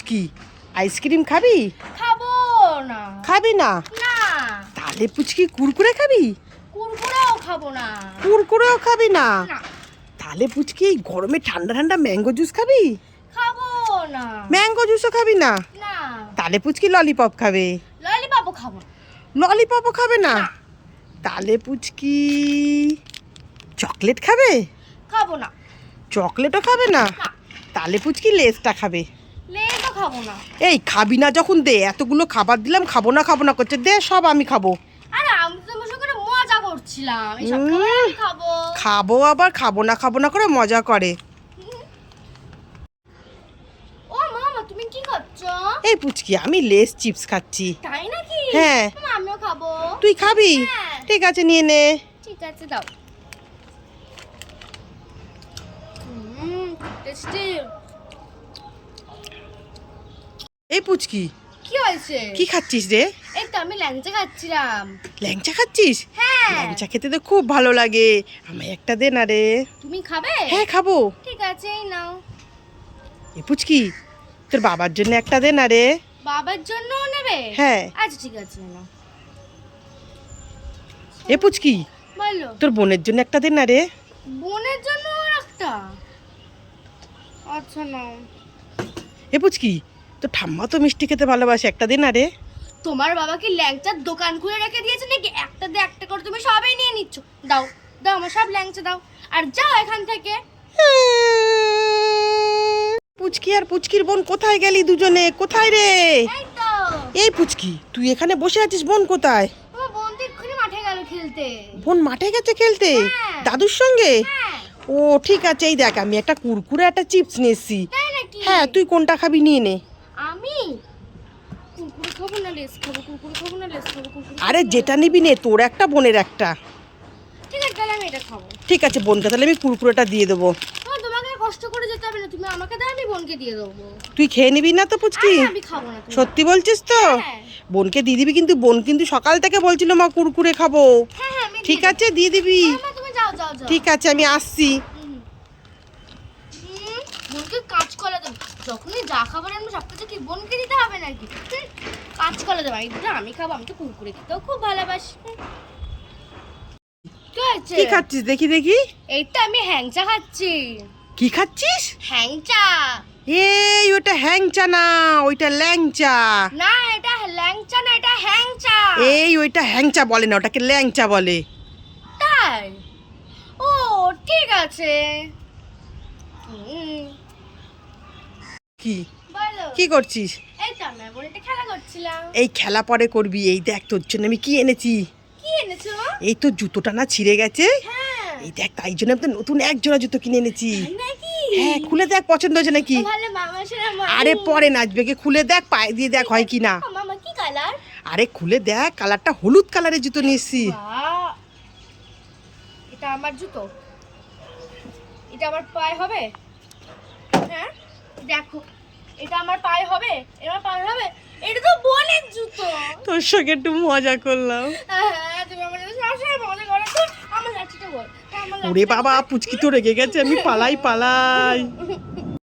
পুচকি, ice cream খাবি? খাবো না। খাবি না? না। তাহলে পুচকি কুরকুরে খাবি? কুরকুরেও খাবো না। কুরকুরেও খাবি না? না। তাহলে পুচকি এই গরমে ঠান্ডা ঠান্ডা ম্যাঙ্গো জুস খাবি? খাবো না। ম্যাঙ্গো জুসও খাবি না? না। তাহলে পুচকি ললিপপ খাবে? ললিপপও খাবো না। ললিপপও খাবে না? তাহলে পুচকি চকলেট খাবে? খাবো না। চকলেটও খাবে না? না। তাহলে পুচকি লেসটা খাবে? লেজও খাবো না। এই খাবি না যখন দে, এতগুলো খাবার দিলাম খাবো না করছে, দে সব আমি খাবো। আরে আমি তো বসে করে মজা করছিলাম, এইসব খাবার আমি খাবো। খাবো আবার খাবো না করে মজা করে। ও মামা, তুমি কি খাচ্ছো? এই পুচকি, আমি লেস চিপস খাচ্ছি। তাই নাকি? হ্যাঁ। আমিও খাবো। তুই খাবি? হ্যাঁ। ঠিক আছে, নিয়ে নে। ঠিক আছে, দাও। টেস্টি। এই পুচকি, কি হয়েছে? কি খাচ্ছিস রে? এই তো আমি ল্যাংচা খাচ্ছিলাম। ল্যাংচা খাচ্ছিস? হ্যাঁ। ল্যাংচা খেতে তো খুব ভালো লাগে, আমায় একটা দে না রে। তুমি খাবে? হ্যাঁ খাবো। ঠিক আছে, এই নাও। এই পুচকি, তোর বাবার জন্য একটা দে না রে। বাবার জন্য নেবে? হ্যাঁ। আচ্ছা ঠিক আছে, নাও। এ পুচকি, বলো। তোর বোনের জন্য একটা দে না রে। বোনের জন্য একটা? আচ্ছা, নাও। এ পুচকি, তোর ঠাম্মা তো মিষ্টি খেতে ভালোবাসে, একটা দে না রে। তোমার বাবা কি ল্যাংচার দোকান খুলে রেখে দিয়েছে নাকি? একটা দিয়ে একটা করে তুমি সবাই নিয়ে নিচ্ছ। দাও দাও, আমার সব ল্যাংচা দাও, আর যাও এখান থেকে। পুচকি আর পুচকির বোন কোথায় গেলি দুজনে? কোথায় রে? এই তো। এই পুচকি, তুই এখানে বসে আছিস, বোন কোথায়? তোমার বোন তো এক্ষুনি মাঠে গেল খেলতে। বোন মাঠে গেছে খেলতে? হ্যাঁ। দাদুর সঙ্গে? হ্যাঁ। ও ঠিক আছে, এই দেখ আমি একটা কুরকুরে একটা চিপস নিয়ে এসেছি। তাই নাকি? হ্যাঁ, তুই কোনটা খাবি নিয়ে নে। আমি কুরকুরে খাবো না লেস খাবো, কুরকুরে খাবো না লেস খাবো, কুরকুরে আরে খাবো না। যেটা নিবি নে, তোর একটা বোনের একটা। ঠিক আছে, তাহলে আমি এটা খাবো। ঠিক আছে, বোনকে তাহলে আমি কুরকুরেটা দিয়ে দেবো। তোমাকে কষ্ট করে যেতে হবে না, তুমি আমাকে দাও, আমি বোনকে দিয়ে দেবো। তুই খেয়ে নিবি না তো পুচকি? আরে আমি খাবো না। তুমি সত্যি বলছিস তো? হ্যাঁ। বোনকে দিয়ে দিবি কিন্তু, বোন কিন্তু সকাল থেকে বলছিল মা কুরকুরে খাবো। হ্যাঁ হ্যাঁ, আমি ঠিক আছে, দিয়ে দিবি। মা তুমি যাও যাও যাও। ঠিক আছে, আমি আসছি। বোনকে কাজ করে দেবো, যখনই যা খাবার আনবো সব কিছু কি বোনকে দিতে হবে নাকি? কাজ করে দেবো, আমি খাবো, আমি তো কুরকুরে খেতেও খুব ভালোবাসি। কি হয়েছে? কি খাচ্ছিস দেখি দেখি? এই তো আমি হ্যাংচা খাচ্ছি। কি খাচ্ছিস? হ্যাংচা। এই ওটা হ্যাংচা না, ওইটা ল্যাংচা। না, এটা ল্যাংচা না, এটা হ্যাংচা। এই ওইটা হ্যাংচা বলে না, ওটাকে ল্যাংচা বলে। তাই? ও ঠিক আছে। কি বলো। কি করছিস? এই তো আমি বোন এটা খেলা করছিলাম। এই খেলা পরে করবি। এই দেখ তোর জন্য আমি কি এনেছি। কি এনেছো? এই তো জুতোটা না ছিঁড়ে গেছে, হ্যাঁ। এই দেখ তাই জন্য আমি তো নতুন এক জোড়া জুতো কিনে এনেছি। তাই নাকি? হ্যাঁ, খুলে দেখ পছন্দ হয়েছে নাকি। ভালো মামা শোনা মা। আরে পরে নাচবে, কে খুলে দেখ, পায়ে দিয়ে দেখ হয় কি না। মামা কি কালার? আরে খুলে দেখ, কালারটা হলুদ কালারের জুতো নিয়ে এসেছি। বাহ! এটা আমার জুতো? এটা আমার পায়ে হবে? হ্যাঁ, দেখো, এটা আমার পায়ে হবে? আমার পায়ে হবে? এটা তো বোনের জুতো। তোর সঙ্গে একটু মজা করলাম। হ্যাঁ, তুমি আমার সাথে সবসময় মজা করো তো। আমার লাঠিটা বল। ওরে বাবা, পুচকি তো রেগে গেছে, আমি পালাই।